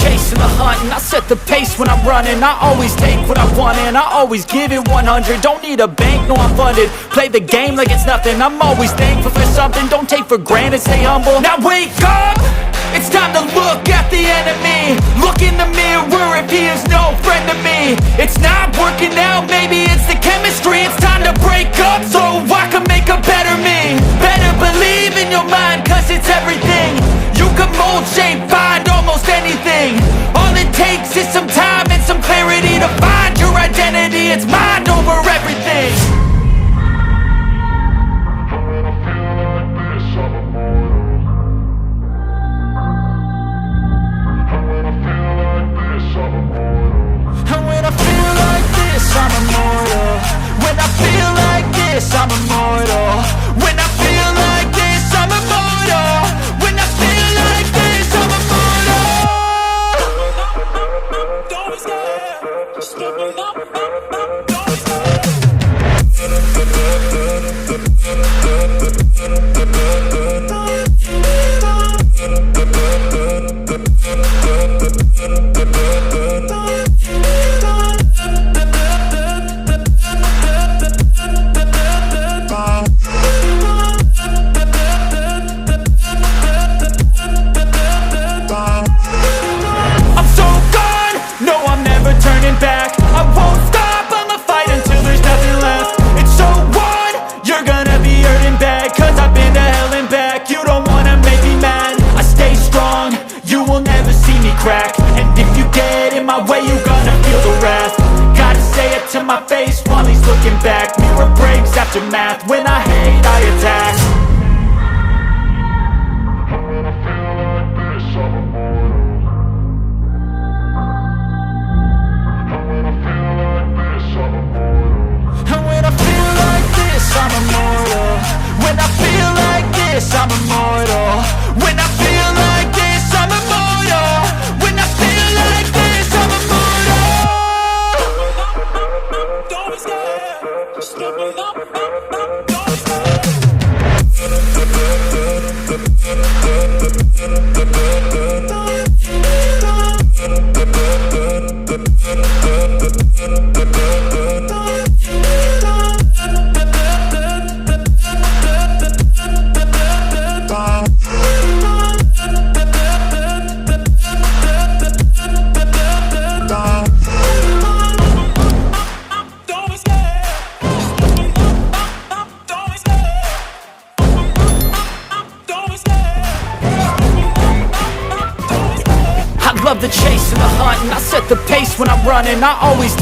chase and the hunt, and I set the pace when I'm running. I always take what I want and I always give it 100. Don't need a bank, no I'm funded. Play the game like it's nothing. I'm always thankful for something. Don't take for granted, stay humble. Now wake up! It's time to look at the enemy. Look in the mirror if he is no friend to me. It's not working out, maybe it's the chemistry. It's time to break up so I can make a better me. Better believe in your mind, cause it's everything. You can mold, shape, find almost anything. All it takes is some time and some clarity to find your identity. It's mind over everything. I'm immortal. When I feel like this, I'm immortal. When I feel like this, I'm immortal. When I feel like this, I'm immortal. Don't be scared. Just give me up. Don't be scared. And if you get in my way, you gonna feel the wrath. Gotta say it to my face while he's looking back. Mirror breaks after math. When I hate, I attack. When I feel like this, I'm immortal. When I feel like this, I'm immortal. When I feel like this, I'm immortal. When I feel like this, I'm immortal. When I feel like this, I'm immortal. When I feel like this, I'm immortal. Don't be scared. Just give me up. Don't be scared. Love the chase and the hunt, and I set the pace when I'm running. I always